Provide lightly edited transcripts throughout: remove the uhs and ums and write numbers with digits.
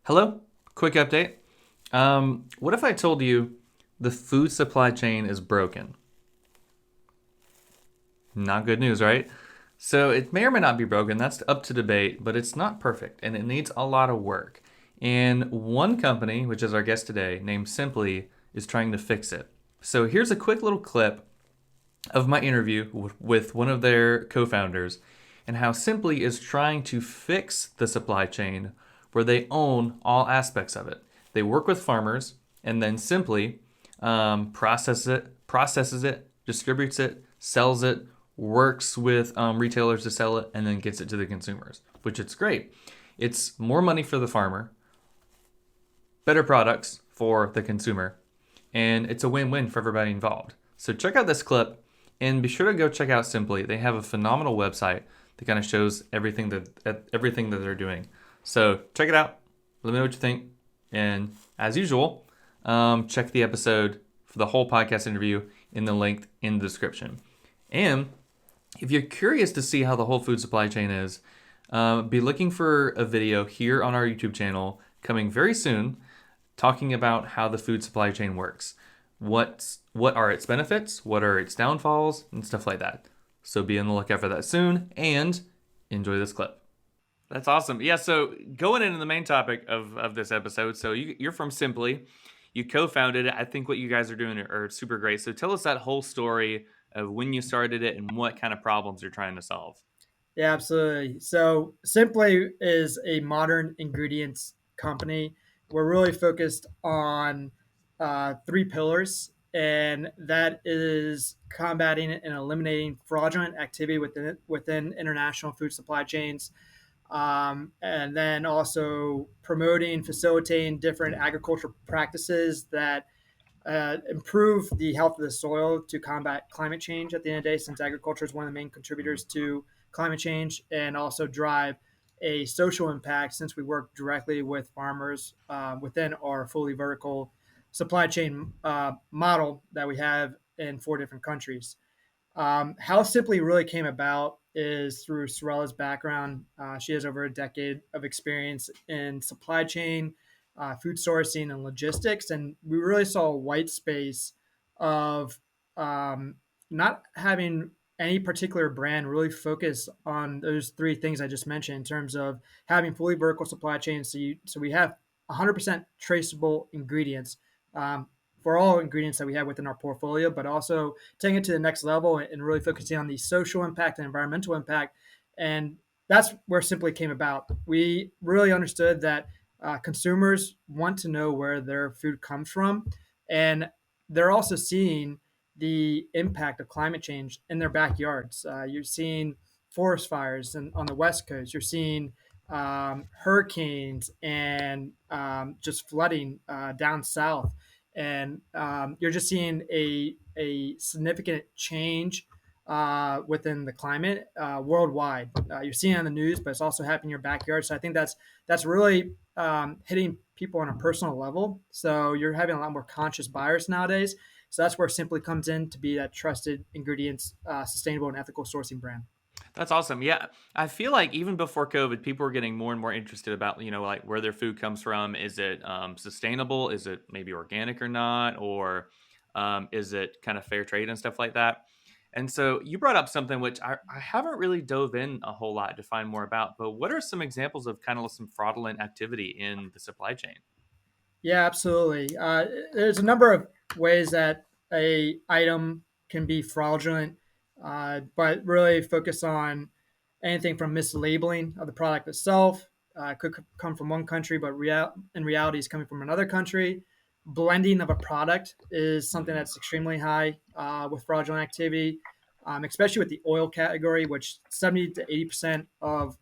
Hello, quick update. What if I told you the food supply chain is broken? Not good news, right? So it may or may not be broken. That's up to debate, but it's not perfect and it needs a lot of work. And one company, which is our guest today, named SIMPLi, is trying to fix it. So here's a quick little clip of my interview with one of their co founders and how SIMPLi is trying to fix the supply chain where they own all aspects of it. They work with farmers and then SIMPLi processes it, distributes it, sells it, works with retailers to sell it, and then gets it to the consumers, which it's great. It's more money for the farmer, better products for the consumer, and it's a win-win for everybody involved. So check out this clip and be sure to go check out SIMPLi. They have a phenomenal website that kind of shows everything that they're doing. So check it out. Let me know what you think. And as usual, check the episode for the whole podcast interview in the link in the description. And if you're curious to see how the whole food supply chain is, be looking for a video here on our YouTube channel coming very soon talking about how the food supply chain works. What are its benefits? What are its downfalls? And stuff like that. So be on the lookout for that soon and enjoy this clip. That's awesome. Yeah, so going into the main topic of this episode, so you're from SIMPLi. You co-founded it. I think what you guys are doing are super great. So tell us that whole story of when you started it and what kind of problems you're trying to solve. Yeah, absolutely. So SIMPLi is a modern ingredients company. We're really focused on three pillars, and that is combating and eliminating fraudulent activity within international food supply chains, and then also promoting, facilitating different agricultural practices that improve the health of the soil to combat climate change at the end of the day, since agriculture is one of the main contributors to climate change, and also drive a social impact since we work directly with farmers within our fully vertical supply chain model that we have in four different countries. How SIMPLi really came about is through Sorella's background. She has over a decade of experience in supply chain, food sourcing, and logistics. And we really saw a white space of um, not having any particular brand really focus on those three things I just mentioned in terms of having fully vertical supply chains. So we have 100% traceable ingredients for all ingredients that we have within our portfolio, but also taking it to the next level and really focusing on the social impact and environmental impact. And that's where SIMPLi came about. We really understood that consumers want to know where their food comes from, and they're also seeing the impact of climate change in their backyards. You're seeing forest fires on the West Coast. You're seeing hurricanes and just flooding down south, and you're just seeing a significant change within the climate worldwide. You're seeing it on the news, but it's also happening in your backyard. So I think that's really hitting people on a personal level. So you're having a lot more conscious buyers nowadays. So that's where SIMPLi comes in to be that trusted ingredients, sustainable and ethical sourcing brand. That's awesome. Yeah, I feel like even before COVID, people were getting more and more interested about, like where their food comes from. Is it sustainable? Is it maybe organic or not? Or is it kind of fair trade and stuff like that? And so you brought up something which I haven't really dove in a whole lot to find more about, but what are some examples of kind of some fraudulent activity in the supply chain? Yeah, absolutely. There's a number of ways that a item can be fraudulent, but really focus on anything from mislabeling of the product itself. It could come from one country, but in reality is coming from another country. Blending of a product is something that's extremely high with fraudulent activity, especially with the oil category, which 70 to 80% of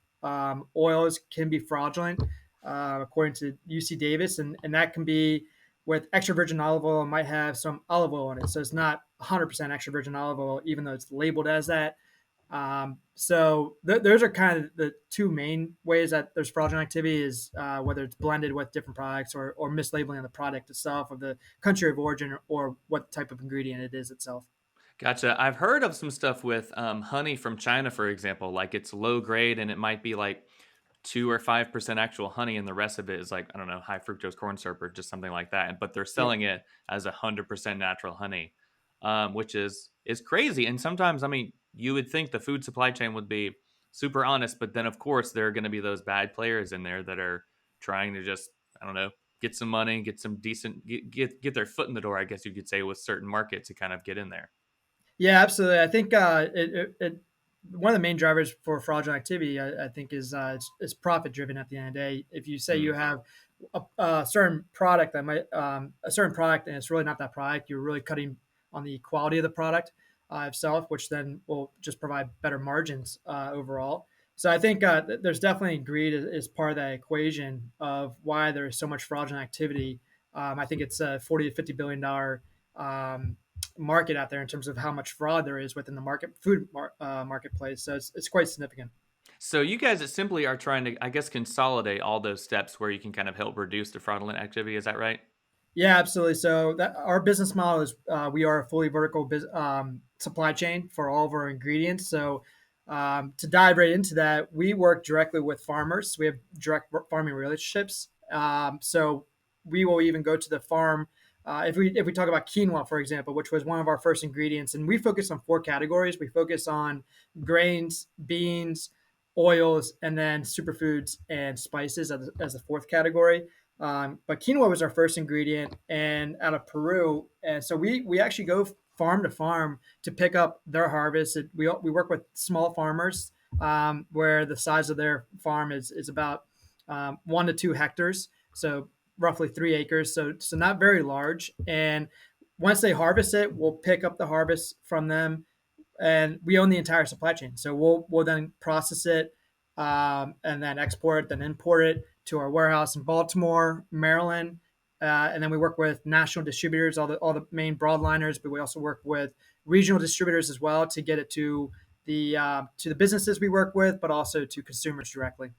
oils can be fraudulent, according to UC Davis, and that can be with extra virgin olive oil. It might have some olive oil in it, so it's not 100% extra virgin olive oil, even though it's labeled as that. Those are kind of the two main ways that there's fraudulent activity is whether it's blended with different products or mislabeling the product itself or the country of origin or what type of ingredient it is itself. Gotcha. I've heard of some stuff with honey from China, for example, like it's low grade and it might be like 2 or 5% actual honey, and the rest of it is like, I don't know, high fructose corn syrup or just something like that. But they're Yeah. selling it as 100% natural honey, which is crazy. And sometimes, I mean, you would think the food supply chain would be super honest, but then of course there are going to be those bad players in there that are trying to just, I don't know, get some money, get some decent, get their foot in the door, I guess you could say, with certain markets to kind of get in there. Yeah, absolutely. I think one of the main drivers for fraudulent activity, I think, is profit driven. At the end of the day, if you say you Mm, have a certain product that might a certain product and it's really not that product, you're really cutting on the quality of the product itself, which then will just provide better margins overall. So I think there's definitely greed is part of that equation of why there is so much fraudulent activity. I think it's a 40 to 50 billion dollar um, market out there in terms of how much fraud there is within the marketplace. So it's quite significant. So you guys at Simply are trying to, I guess, consolidate all those steps where you can kind of help reduce the fraudulent activity. Is that right? Yeah, absolutely. So that our business model is we are a fully vertical supply chain for all of our ingredients. So to dive right into that, we work directly with farmers. We have direct farming relationships. So we will even go to the farm. If we talk about quinoa, for example, which was one of our first ingredients, and we focus on four categories. We focus on grains, beans, oils, and then superfoods and spices as the fourth category. But quinoa was our first ingredient, and out of Peru, and so we actually go farm to farm to pick up their harvest. We work with small farmers where the size of their farm is about 1 to 2 hectares, so roughly 3 acres. So not very large. And once they harvest it, we'll pick up the harvest from them, and we own the entire supply chain. So we'll then process it, and then export it, then import it to our warehouse in Baltimore, Maryland, and then we work with national distributors, all the main broadliners, but we also work with regional distributors as well to get it to the businesses we work with, but also to consumers directly.